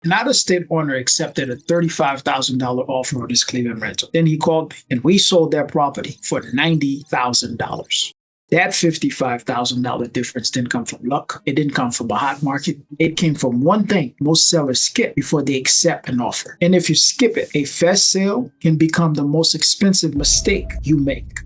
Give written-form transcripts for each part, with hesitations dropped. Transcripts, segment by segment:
An out-of-state owner accepted a $35,000 offer on his Cleveland rental. Then he called me, and we sold that property for $90,000. That $55,000 difference didn't come from luck. It didn't come from a hot market. It came from one thing most sellers skip before they accept an offer. And if you skip it, a fast sale can become the most expensive mistake you make.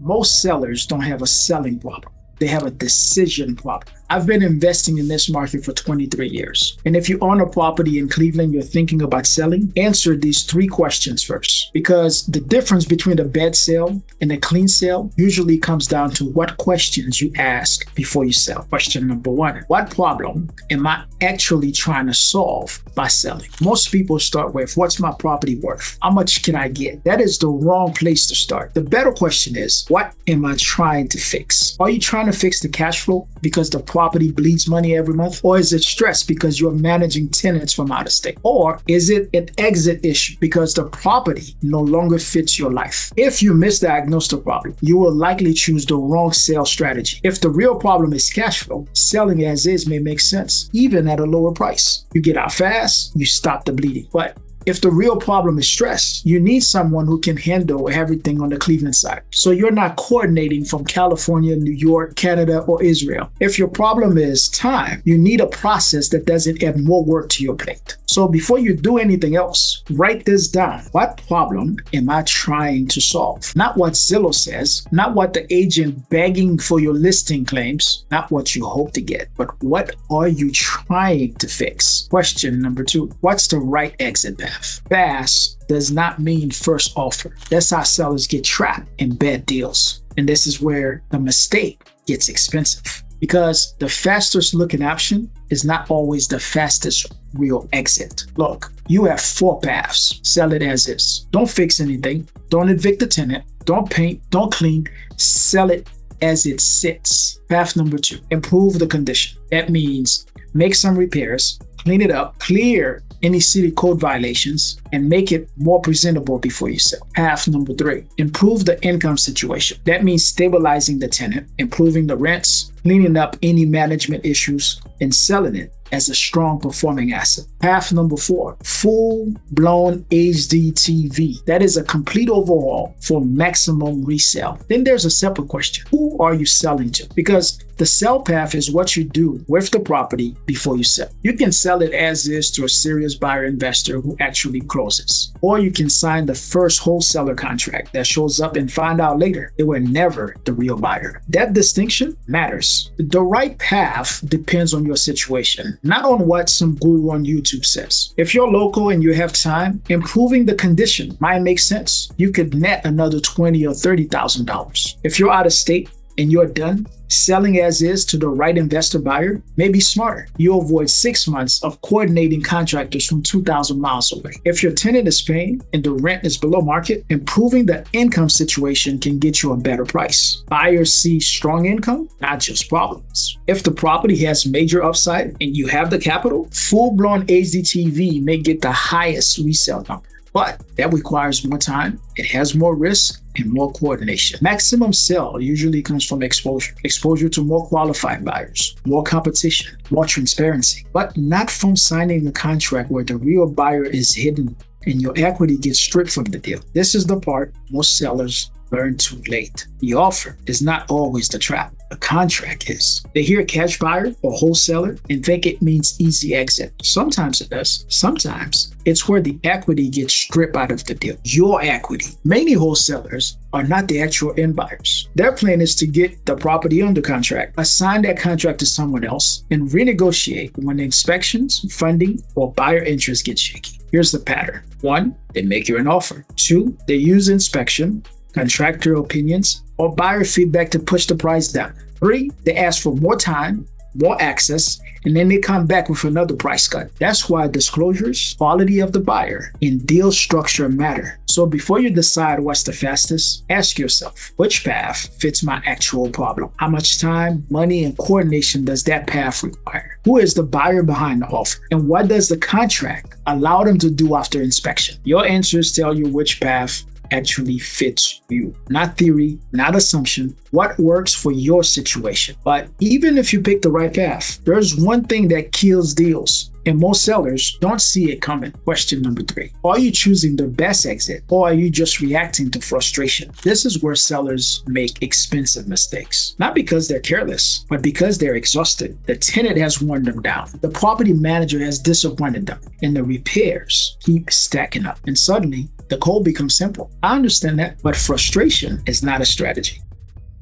Most sellers don't have a selling problem. They have a decision problem. I've been investing in this market for 23 years. And if you own a property in Cleveland you're thinking about selling, answer these 3 questions first. Because the difference between a bad sale and a clean sale usually comes down to what questions you ask before you sell. Question number 1, what problem am I actually trying to solve by selling? Most people start with, what's my property worth? How much can I get? That is the wrong place to start. The better question is, what am I trying to fix? Are you trying to fix the cash flow because the property bleeds money every month? Or is it stress because you're managing tenants from out of state? Or is it an exit issue because the property no longer fits your life? If you misdiagnose the problem, you will likely choose the wrong sales strategy. If the real problem is cash flow, selling as is may make sense, even at a lower price. You get out fast, you stop the bleeding. But if the real problem is stress, you need someone who can handle everything on the Cleveland side. So you're not coordinating from California, New York, Canada, or Israel. If your problem is time, you need a process that doesn't add more work to your plate. So before you do anything else, write this down. What problem am I trying to solve? Not what Zillow says, not what the agent begging for your listing claims, not what you hope to get, but what are you trying to fix? Question number 2, what's the right exit path? Fast does not mean first offer. That's how sellers get trapped in bad deals. And this is where the mistake gets expensive. Because the fastest looking option is not always the fastest real exit. Look, you have 4 paths. Sell it as is. Don't fix anything. Don't evict the tenant. Don't paint. Don't clean. Sell it as it sits. Path number 2, improve the condition. That means make some repairs, clean it up, clear any city code violations, and make it more presentable before you sell. Path number 3, improve the income situation. That means stabilizing the tenant, improving the rents, cleaning up any management issues, and selling it as a strong performing asset. Path number 4, full-blown HD TV. That is a complete overhaul for maximum resale. Then there's a separate question. Who are you selling to? Because the sell path is what you do with the property before you sell. You can sell it as is to a serious buyer investor who actually closes. Or you can sign the first wholesaler contract that shows up and find out later they were never the real buyer. That distinction matters. The right path depends on your situation, not on what some guru on YouTube says. If you're local and you have time, improving the condition might make sense. You could net another $20,000 or $30,000. If you're out of state and you're done, selling as is to the right investor buyer may be smarter. You avoid 6 months of coordinating contractors from 2,000 miles away. If your tenant is paying and the rent is below market, improving the income situation can get you a better price. Buyers see strong income, not just problems. If the property has major upside and you have the capital, full-blown HDTV may get the highest resale number. But that requires more time, it has more risk, and more coordination. Maximum sell usually comes from exposure. Exposure to more qualified buyers, more competition, more transparency, but not from signing a contract where the real buyer is hidden and your equity gets stripped from the deal. This is the part most sellers learn too late. The offer is not always the trap. The contract is. They hear cash buyer or wholesaler and think it means easy exit. Sometimes it does. Sometimes it's where the equity gets stripped out of the deal. Your equity. Many wholesalers are not the actual end buyers. Their plan is to get the property under contract, assign that contract to someone else, and renegotiate when inspections, funding, or buyer interest get shaky. Here's the pattern. 1, they make you an offer. 2, they use inspection, contractor opinions, or buyer feedback to push the price down. 3, they ask for more time, more access, and then they come back with another price cut. That's why disclosures, quality of the buyer, and deal structure matter. So before you decide what's the fastest, ask yourself, which path fits my actual problem? How much time, money, and coordination does that path require? Who is the buyer behind the offer? And what does the contract allow them to do after inspection? Your answers tell you which path actually fits you. Not theory, not assumption, what works for your situation. But even if you pick the right path, there's one thing that kills deals: And most sellers don't see it coming. Question number 3. Are you choosing the best exit, or are you just reacting to frustration? This is where sellers make expensive mistakes. Not because they're careless, but because they're exhausted. The tenant has worn them down. The property manager has disappointed them. And the repairs keep stacking up. And suddenly, the goal becomes simple. I understand that, but frustration is not a strategy.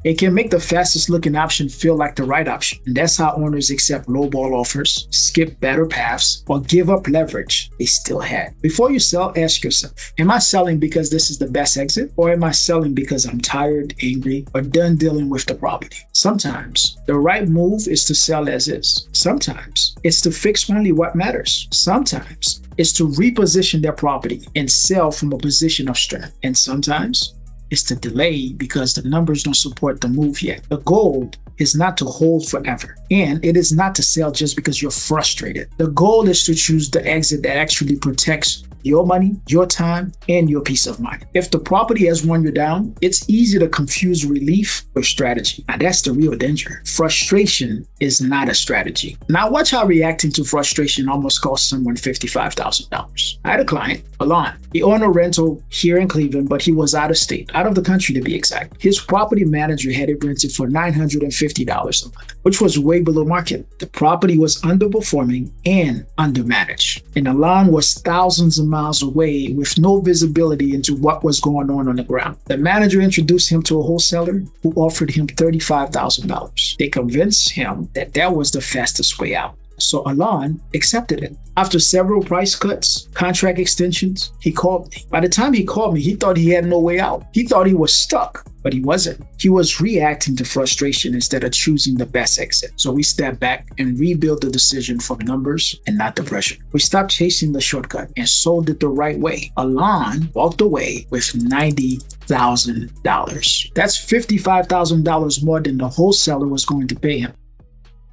It can make the fastest looking option feel like the right option. And that's how owners accept lowball offers, skip better paths, or give up leverage they still had. Before you sell, ask yourself, am I selling because this is the best exit? Or am I selling because I'm tired, angry, or done dealing with the property? Sometimes the right move is to sell as is. Sometimes it's to fix only what matters. Sometimes it's to reposition their property and sell from a position of strength. And sometimes is to delay because the numbers don't support the move yet. The goal is not to hold forever, and it is not to sell just because you're frustrated. The goal is to choose the exit that actually protects your money, your time, and your peace of mind. If the property has worn you down, it's easy to confuse relief with strategy. Now that's the real danger. Frustration is not a strategy. Now watch how reacting to frustration almost cost someone $55,000. I had a client, Alon. He owned a rental here in Cleveland, but he was out of state, out of the country to be exact. His property manager had it rented for $950 a month, which was way below market. The property was underperforming and undermanaged. And Alon was thousands of miles away with no visibility into what was going on the ground. The manager introduced him to a wholesaler who offered him $35,000. They convinced him that that was the fastest way out. So Alon accepted it. After several price cuts, contract extensions, he called me. By the time he called me, he thought he had no way out. He thought he was stuck, but he wasn't. He was reacting to frustration instead of choosing the best exit. So we stepped back and rebuilt the decision from numbers and not the pressure. We stopped chasing the shortcut and sold it the right way. Alon walked away with $90,000. That's $55,000 more than the wholesaler was going to pay him.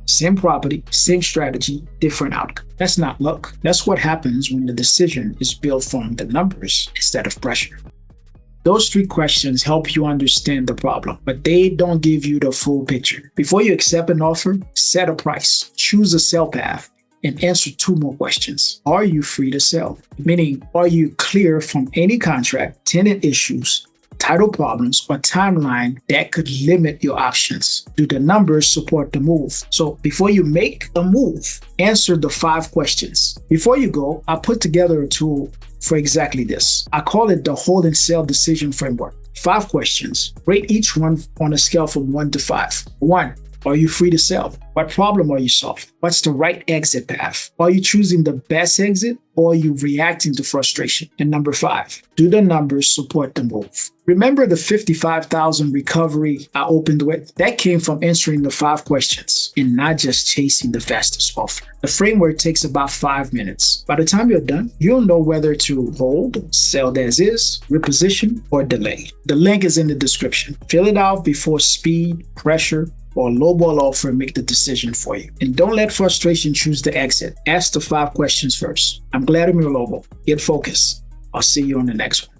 Same property, same strategy, different outcome. That's not luck. That's what happens when the decision is built from the numbers instead of pressure. Those 3 questions help you understand the problem, but they don't give you the full picture. Before you accept an offer, set a price, choose a sell path, and answer 2 more questions. Are you free to sell? Meaning, are you clear from any contract, tenant issues, title problems, or timeline that could limit your options? Do the numbers support the move? So before you make a move, answer the 5 questions. Before you go, I put together a tool for exactly this. I call it the hold and sell decision framework. 5 questions. Rate each one on a scale from 1 to 5. 1. Are you free to sell? What problem are you solving? What's the right exit path? Are you choosing the best exit, or are you reacting to frustration? And number 5, do the numbers support the move? Remember the $55,000 recovery I opened with? That came from answering the 5 questions and not just chasing the fastest offer. The framework takes about 5 minutes. By the time you're done, you'll know whether to hold, sell as is, reposition, or delay. The link is in the description. Fill it out before speed, pressure, or lowball offer make the decision for you. And don't let frustration choose the exit. Ask the 5 questions first. I'm glad I'm your Lobo. Get focused. I'll see you on the next one.